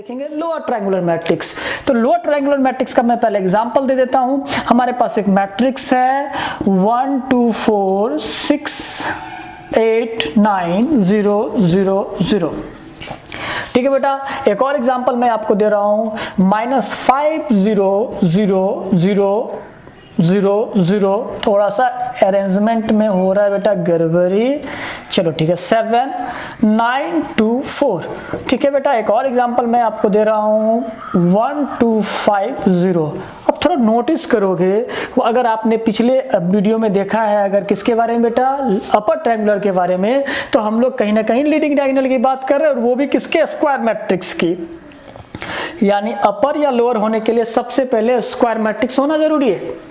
देखेंगे lower triangular matrix. तो lower triangular matrix का मैं पहले एग्जांपल दे देता हूं। हमारे पास एक मैट्रिक्स है 1 2 4 6 8 9 0 0 0। ठीक है बेटा, एक और एग्जांपल मैं आपको दे रहा हूं -5 0 0 0 0 0। थोड़ा सा अरेंजमेंट में हो रहा है बेटा गड़बड़ी, चलो ठीक है 7 9 2 4। ठीक है बेटा, एक और एग्जांपल मैं आपको दे रहा हूं 1 2 5 0। अब थोड़ा नोटिस करोगे, अगर आपने पिछले वीडियो में देखा है अगर किसके बारे में बेटा, अपर ट्रायंगुलर के बारे में, तो हम लोग कहीं ना कहीं लीडिंग डायगोनल की बात कर रहे हैं और वो भी किसके, स्क्वायर मैट्रिक्स की। यानी अपर या लोअर होने के लिए सबसे पहले स्क्वायर मैट्रिक्स होना जरूरी है।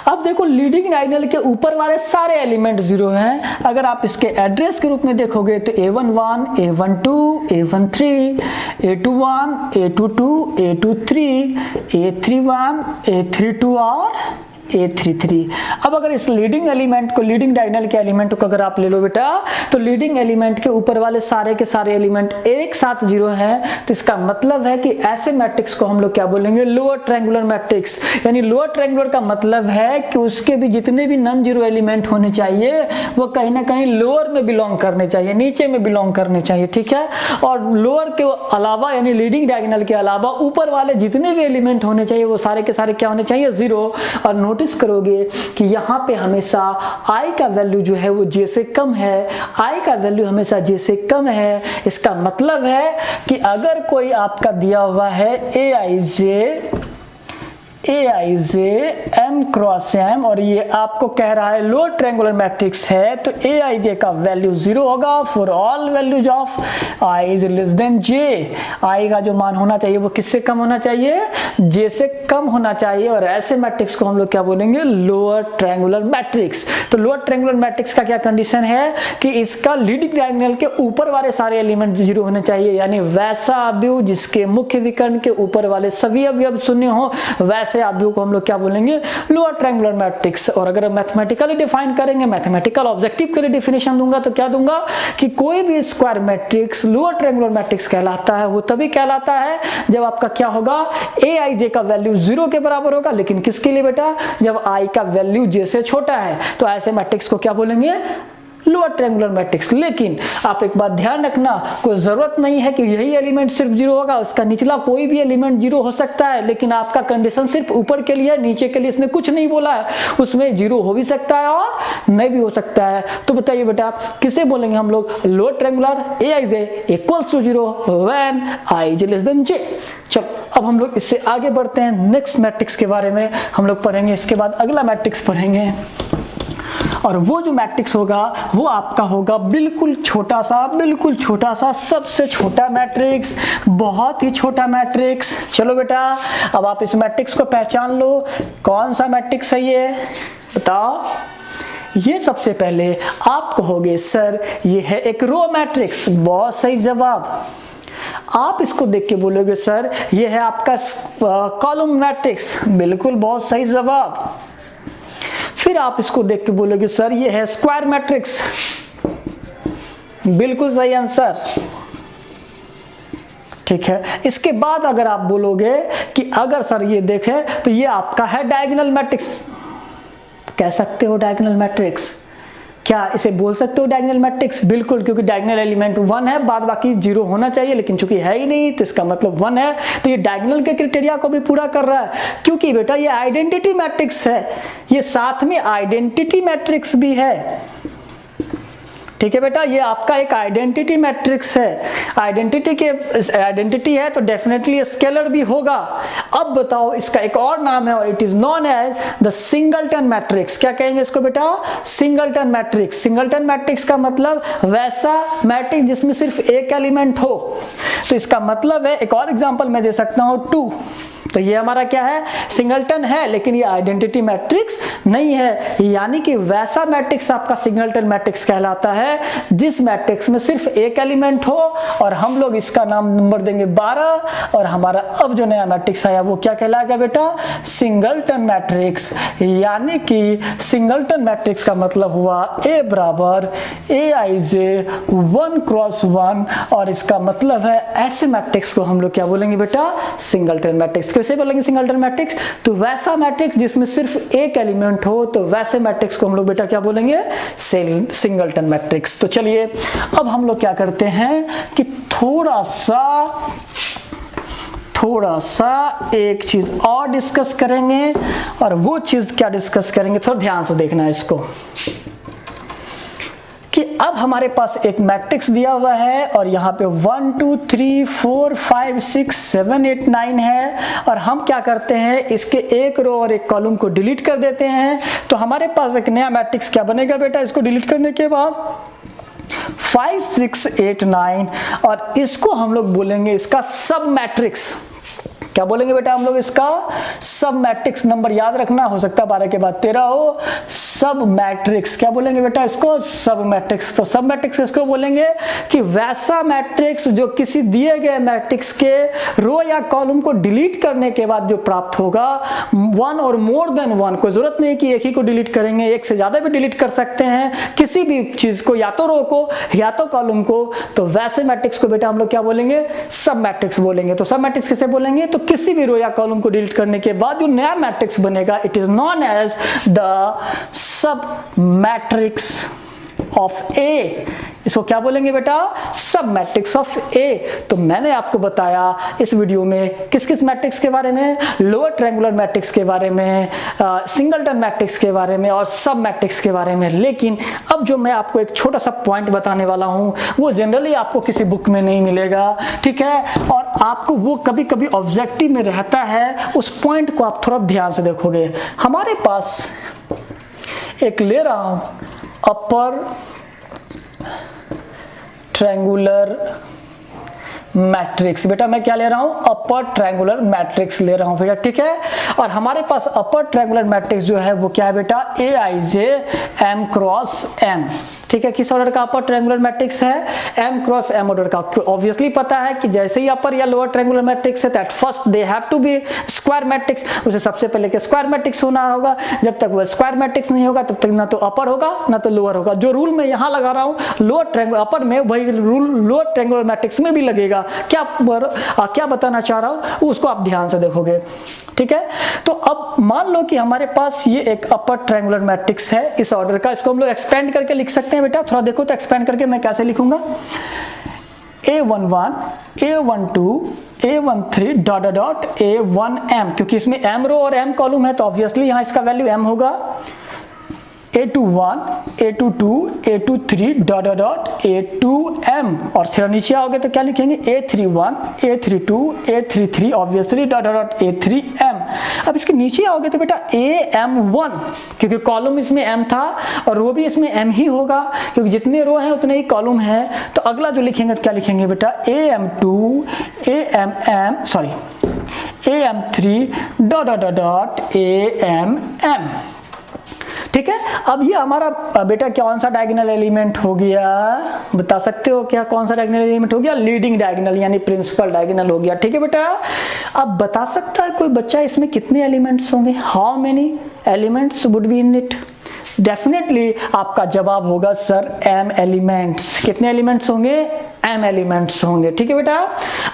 अब देखो लीडिंग डायगोनल के ऊपर वाले सारे एलिमेंट जीरो हैं। अगर आप इसके एड्रेस के रूप में देखोगे तो A11 A12 A13 A21 A22 A23 A31 A32 और A33। अब अगर इस लीडिंग एलिमेंट को, लीडिंग डायगोनल के एलिमेंट को अगर आप ले लो बेटा, तो लीडिंग एलिमेंट के ऊपर वाले सारे के सारे एलिमेंट एक साथ जीरो हैं, तो इसका मतलब है कि ऐसे मैट्रिक्स को हम लोग क्या बोलेंगे, लोअर ट्रायंगुलर मैट्रिक्स। यानी लोअर ट्रायंगुलर का मतलब है कि उसके भी जितने भी नॉन जीरो एलिमेंट होने चाहिए वो कहीं ना कहीं लोअर में बिलोंग करने चाहिए, नीचे में बिलोंग करने चाहिए। ठीक है, और लोअर के अलावा यानी लीडिंग डायगोनल के अलावा ऊपर वाले जितने भी एलिमेंट होने चाहिए वो सारे के सारे क्या होने चाहिए, जीरो। और नोटिस करोगे कि यहां पे हमेशा i का वैल्यू जो है वो j से कम है, i का वैल्यू हमेशा j से कम है। इसका मतलब है कि अगर कोई आपका दिया हुआ है aij m क्रॉस m और ये आपको कह रहा है लोअर ट्रायंगुलर मैट्रिक्स है, तो aij का वैल्यू जीरो होगा for all values of i is less than j। i का जो मान होना चाहिए वो किससे कम होना चाहिए, j से कम होना चाहिए। और ऐसे मैट्रिक्स को हम लोग क्या बोलेंगे, लोअर ट्रायंगुलर मैट्रिक्स। तो लोअर ट्रायंगुलर मैट्रिक्स का क्या कंडीशन है कि इसका लीडिंग डायगोनल के ऊपर वाले सारे एलिमेंट जीरो होने चाहिए, यानी वैसा अवयव जिसके मुख्य विकर्ण के ऊपर वाले सभी अवयव शून्य हो, वैसे अवयव को हम लोग क्या बोलेंगे, लोअर ट्रायंगुलर मैट्रिक्स। और अगर मैथमेटिकली डिफाइन करेंगे, मैथमेटिकल ऑब्जेक्टिव के लिए डेफिनेशन दूंगा तो क्या दूंगा कि कोई भी square matrix lower triangular matrix कहलाता है। वो तभी कहलाता है जब आपका क्या होगा, aij का वैल्यू जीरो के बराबर होगा। लेकिन किसके लिए बेटा, जब i का वैल्यू j से छोटा है, तो ऐसे मैट्रिक्स को क्या बोलेंगे, लोअर ट्रायंगुलर मैट्रिक्स। लेकिन आप एक बात ध्यान रखना, कोई जरूरत नहीं है कि यही एलिमेंट सिर्फ जीरो होगा, उसका निचला कोई भी एलिमेंट जीरो हो सकता है। लेकिन आपका कंडीशन सिर्फ ऊपर के लिए, नीचे के लिए इसने कुछ नहीं बोला है, उसमें जीरो हो भी सकता है और नहीं भी हो सकता है। तो बताइए बेटा किसे बोलेंगे हम लोग, lower triangular aij equals to zero when i is less than j। चलो अब हम लोग इससे आगे बढ़ते हैं, नेक्स्ट मैट्रिक्स के बारे में हम लोग पढ़ेंगे। इसके बाद अगला मैट्रिक्स पढ़ेंगे और वो जो मैट्रिक्स होगा वो आपका होगा बिल्कुल छोटा सा, सबसे छोटा मैट्रिक्स, बहुत ही छोटा मैट्रिक्स। चलो बेटा अब आप इस मैट्रिक्स को पहचान लो, कौन सा मैट्रिक्स है ये बताओ। ये सबसे पहले आप कहोगे सर ये है एक रो मैट्रिक्स, बहुत सही जवाब। आप इसको देख के बोलोगे सर ये है आपका कॉलम मैट्रिक्स, बिल्कुल बहुत सही जवाब। फिर आप इसको देख के बोलोगे सर ये है स्क्वायर मैट्रिक्स, बिल्कुल सही आंसर। ठीक है, इसके बाद अगर आप बोलोगे कि अगर सर ये देखें तो ये आपका है डायगोनल मैट्रिक्स, कह सकते हो डायगोनल मैट्रिक्स, क्या इसे बोल सकते हो डायगोनल मैट्रिक्स, बिल्कुल, क्योंकि डायगोनल एलिमेंट 1 है, बाद बाकी जीरो होना चाहिए, लेकिन चूंकि है ही नहीं तो इसका मतलब 1 है, तो ये डायगोनल के क्राइटेरिया को भी पूरा कर रहा है। क्योंकि बेटा ये आइडेंटिटी मैट्रिक्स है, ये साथ में आइडेंटिटी मैट्रिक्स भी है। ठीक है बेटा, ये आपका एक आइडेंटिटी मैट्रिक्स है, आइडेंटिटी है तो डेफिनेटली स्केलर भी होगा। अब बताओ इसका एक और नाम है और it is known as the singleton matrix. क्या कहेंगे इसको बेटा, सिंगलटन मैट्रिक्स। सिंगलटन मैट्रिक्स का मतलब वैसा मैट्रिक्स जिसमें सिर्फ एक एलिमेंट हो। तो इसका मतलब है, एक और एग्जांपल मैं दे सकता हूं 2। तो ये हमारा क्या है, सिंगलटन है, लेकिन ये आइडेंटिटी मैट्रिक्स नहीं है। यानी कि वैसा मैट्रिक्स आपका सिंगलटन मैट्रिक्स कहलाता है जिस मैट्रिक्स में सिर्फ एक एलिमेंट हो, और हम लोग इसका नाम नंबर देंगे 12, और हमारा अब जो नया मैट्रिक्स आया वो क्या कहलाएगा बेटा, सिंगलटन मैट्रिक्स। यानी कि सिंगलटन मैट्रिक्स का मतलब हुआ A बराबर Aij 1 क्रॉस 1, और इसका मतलब है ऐसे मैट्रिक्स को हम लोग क्या बोलेंगे बेटा, सिंगलटन मैट्रिक्स। कैसे बोलेंगे सिंगलटन मैट्रिक्स, तो वैसा मैट्रिक्स जिसमें सिर्फ एक एलिमेंट हो, तो वैसे मैट्रिक्स को हम लोग बेटा क्या बोलेंगे, सिंगलटन मैट्रिक्स। तो चलिए अब हम लोग क्या करते हैं कि थोड़ा सा एक चीज और डिस्कस करेंगे, और वो चीज क्या डिस्कस करेंगे, थोड़ा ध्यान से देखना है इसको, कि अब हमारे पास एक मैट्रिक्स दिया हुआ है, और यहाँ पे 1 2 3 4 5 6 7 8 9 है, और हम क्या करते हैं, इसके एक रो और एक कॉलम को डिलीट कर देते हैं। तो हमारे पास एक नया मैट्रिक्स क्या बनेगा बेटा, इसको डिलीट करने के बाद 5 6 8 9, और इसको हम लोग बोलेंगे इसका सब मैट्रिक्स। क्या बोलेंगे बेटा हम लोग, इसका सब मैट्रिक्स। नंबर याद रखना, हो सकता है 12 के बाद 13 हो। सब मैट्रिक्स क्या बोलेंगे बेटा, इसको सब मैट्रिक्स। तो सब मैट्रिक्स इसको बोलेंगे कि वैसा मैट्रिक्स जो किसी दिए गए मैट्रिक्स के रो या कॉलम को डिलीट करने के बाद जो प्राप्त होगा, 1 और मोर देन 1, कोई जरूरत नहीं कि एक ही को डिलीट करेंगे, एक से ज्यादा भी डिलीट कर सकते हैं किसी भी चीज को, या तो रो को या तो कॉलम को। तो वैसे मैट्रिक्स को बेटा हम लोग क्या बोलेंगे, सब मैट्रिक्स बोलेंगे। तो सब मैट्रिक्स कैसे बोलेंगे, तो किसी भी रो या कॉलम को डिलीट करने के बाद जो नया मैट्रिक्स बनेगा, it is known as the sub matrix of A. इसको क्या बोलेंगे बेटा, सब मैट्रिक्स ऑफ ए। तो मैंने आपको बताया इस वीडियो में किस किस मैट्रिक्स के बारे में, लोअर ट्रायंगुलर मैट्रिक्स के बारे में, सिंगलटन मैट्रिक्स के बारे में, और सब मैट्रिक्स के बारे में। लेकिन अब जो मैं आपको एक छोटा सा पॉइंट बताने वाला हूं, वो जनरली आपको किसी बुक में नहीं मिलेगा, ठीक है, और आपको वो कभी कभी ऑब्जेक्टिव में रहता है। उस पॉइंट को आप थोड़ा ध्यान से देखोगे। हमारे पास एक ले रहा हूं अपर ट्रायंगुलर मैट्रिक्स। बेटा मैं क्या ले रहा हूं, अपर ट्रायंगुलर मैट्रिक्स ले रहा हूं बेटा, ठीक है। और हमारे पास अपर ट्रायंगुलर मैट्रिक्स जो है वो क्या है बेटा, Aij m क्रॉस m, ठीक है। किस ऑर्डर का अपर ट्रायंगुलर मैट्रिक्स है, m क्रॉस m ऑर्डर का। ऑब्वियसली पता है कि जैसे ही अपर या लोअर ट्रायंगुलर मैट्रिक्स है, at first they have to be square matrix. उसे सबसे पहले के स्क्वायर मैट्रिक्स होना होगा। जब तक वह स्क्वायर मैट्रिक्स नहीं होगा तब तक ना तो अपर होगा ना तो लोअर होगा। जो रूल मैं यहाँ लगा रहा हूँ लोअर ट्रायंगुलर अपर में, वही रूल लोअर ट्रायंगुलर मैट्रिक्स में भी लगेगा। क्या बताना चाह रहा हूं उसको आप ध्यान से देखोगे, ठीक है। तो अब मान लो कि हमारे पास ये एक अपर ट्रायंगुलर मैट्रिक्स है इस ऑर्डर का। इसको हम लोग एक्सपेंड करके लिख सकते हैं बेटा, थोड़ा देखो तो एक्सपेंड करके मैं कैसे लिखूंगा, A11 A12 A13 dot dot A1m, क्योंकि इसमें m रो और m कॉलम है तो ऑब्वियसली यहां इसका वैल्यू m होगा। A21 A22 A23 dot dot A2m, और थोड़ा नीचे आओगे तो क्या लिखेंगे, A31 A32 A33 obviously dot dot A3m। अब इसके नीचे आओगे तो बेटा AM1, क्योंकि कॉलम इसमें m था और रो भी इसमें m ही होगा, क्योंकि जितने रो हैं उतने ही कॉलम है। तो अगला जो लिखेंगे तो क्या लिखेंगे बेटा, AM2 AM3 dot dot dot AMm, ठीक है। अब ये हमारा बेटा कौन सा डायगोनल एलिमेंट हो गया, बता सकते हो क्या कौन सा डायगोनल एलिमेंट हो गया, लीडिंग डायगोनल यानी प्रिंसिपल डायगोनल हो गया, ठीक है बेटा। अब बता सकता है कोई बच्चा इसमें कितने एलिमेंट्स होंगे, how many elements would be in it. Definitely आपका जवाब होगा सर m एलिमेंट्स। कितने एलिमेंट्स होंगे, m एलिमेंट्स होंगे, ठीक है बेटा।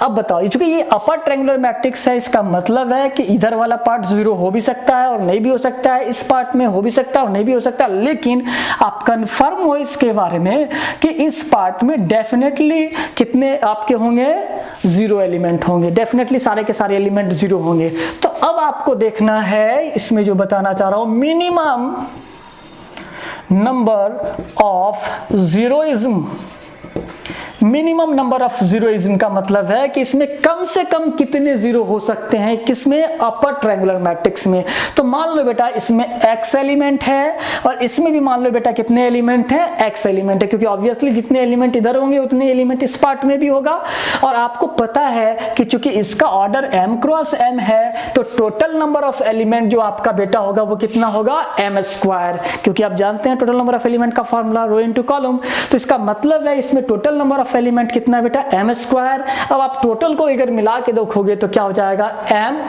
अब बताओ, चूंकि ये अपर ट्रायंगुलर मैट्रिक्स है, इसका मतलब है कि इधर वाला पार्ट 0 हो भी सकता है और नहीं भी हो सकता है, इस पार्ट में हो भी सकता है और नहीं भी हो सकता है, लेकिन आप कंफर्म हो इसके बारे में कि इस पार्ट में डेफिनेटली कितने आपके होंगे, 0 एलिमेंट होंगे। डेफिनेटली सारे के सारे एलिमेंट 0 होंगे। तो अब आपको देखना है इसमें जो बताना चाह रहा हूं, minimum number of zeroism minimum number of zeroism का मतलब है कि इसमें कम से कम कितने जीरो हो सकते हैं, किसमें, अपर ट्रायंगुलर मैट्रिक्स में। तो मान लो बेटा इसमें x एलिमेंट है और इसमें भी मान लो बेटा कितने एलिमेंट हैं, x एलिमेंट है, क्योंकि ऑब्वियसली जितने एलिमेंट इधर होंगे उतने एलिमेंट इस पार्ट में भी होगा। और आपको पता है कि चूंकि इसका ऑर्डर m क्रॉस m है तो टोटल नंबर ऑफ एलिमेंट जो आपका बेटा होगा वो कितना होगा, m स्क्वायर, क्योंकि आप जानते हैं टोटल नंबर ऑफ एलिमेंट का फॉर्मूला रो इनटू कॉलम। तो इसका मतलब है इसमें टोटल नंबर ऑफ एलिमेंट कितना है बेटा, m स्क्वायर। अब आप टोटल को अगर मिला के देखोगे तो क्या हो जाएगा,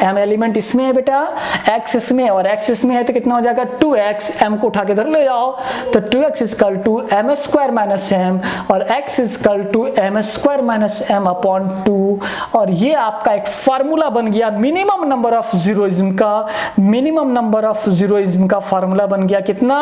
m एलिमेंट इसमें है बेटा, x इसमें और x इसमें है, तो कितना हो जाएगा 2x, m को उठा के इधर ले जाओ तो 2x equal to m square minus m और x equal to m square minus m upon 2। और ये आपका एक फार्मूला बन गया मिनिमम नंबर ऑफ जीरोइज्म का, मिनिमम नंबर ऑफ जीरोइज्म का फार्मूला बन गया कितना,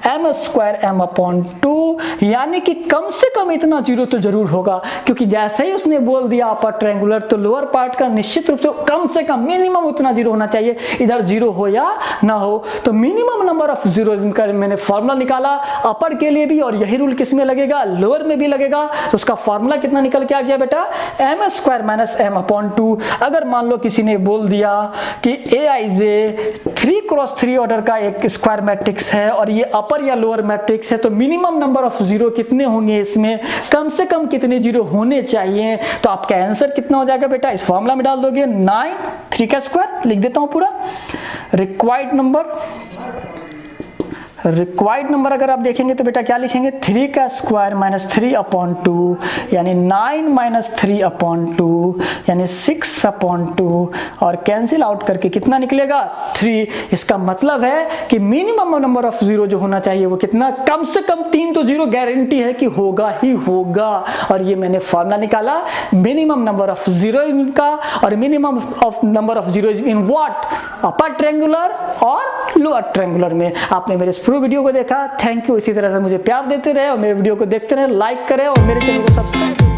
m स्क्वायर m अपॉन 2। यानी कि कम से कम इतना जीरो तो जरूर होगा, क्योंकि जैसे ही उसने बोल दिया अपर ट्रायंगुलर तो लोअर पार्ट का निश्चित रूप से कम मिनिमम उतना जीरो होना चाहिए, इधर जीरो हो या ना हो। तो मिनिमम नंबर ऑफ जीरोइज्म का मैंने फार्मूला निकाला अपर के लिए भी, और यही रूल किस में लगेगा, लोअर में भी लगेगा। तो उसका फार्मूला कितना निकल के आ गया बेटा, m square minus m upon 2। अगर मान लो किसी ने बोल दिया कि aij 3x3 ऑर्डर का एक स्क्वायर मैट्रिक्स है और ये अपर या लोअर मैट्रिक्स है, तो मिनिमम नंबर ऑफ जीरो कितने होंगे, इसमें कम से कम कितने जीरो होने चाहिए। तो आपका आंसर कितना हो जाएगा बेटा, इस फॉर्मूला में डाल दोगे 9, 3 का स्क्वायर लिख देता हूं पूरा, रिक्वायर्ड नंबर अगर आप देखेंगे तो बेटा क्या लिखेंगे, 3 का स्क्वायर माइनस 3 अपॉन 2 यानी 9 माइनस 3 अपॉन 2 यानी 6 अपॉन 2 और कैंसिल आउट करके कितना निकलेगा 3। इसका मतलब है कि मिनिमम नंबर ऑफ जीरो जो होना चाहिए वो कितना, कम से कम 3 तो जीरो गारंटी है कि होगा ही होगा। और ये मैंने फॉर्मूला निकाला मिनिमम नंबर ऑफ जीरो का, और minimum of number of zero in what, upper triangular और लोअर ट्रायंगुलर में। आपने मेरे पूरे वीडियो को देखा, थैंक यू। इसी तरह से मुझे प्यार देते रहे और मेरे वीडियो को देखते रहे, लाइक करें और मेरे चैनल को सब्सक्राइब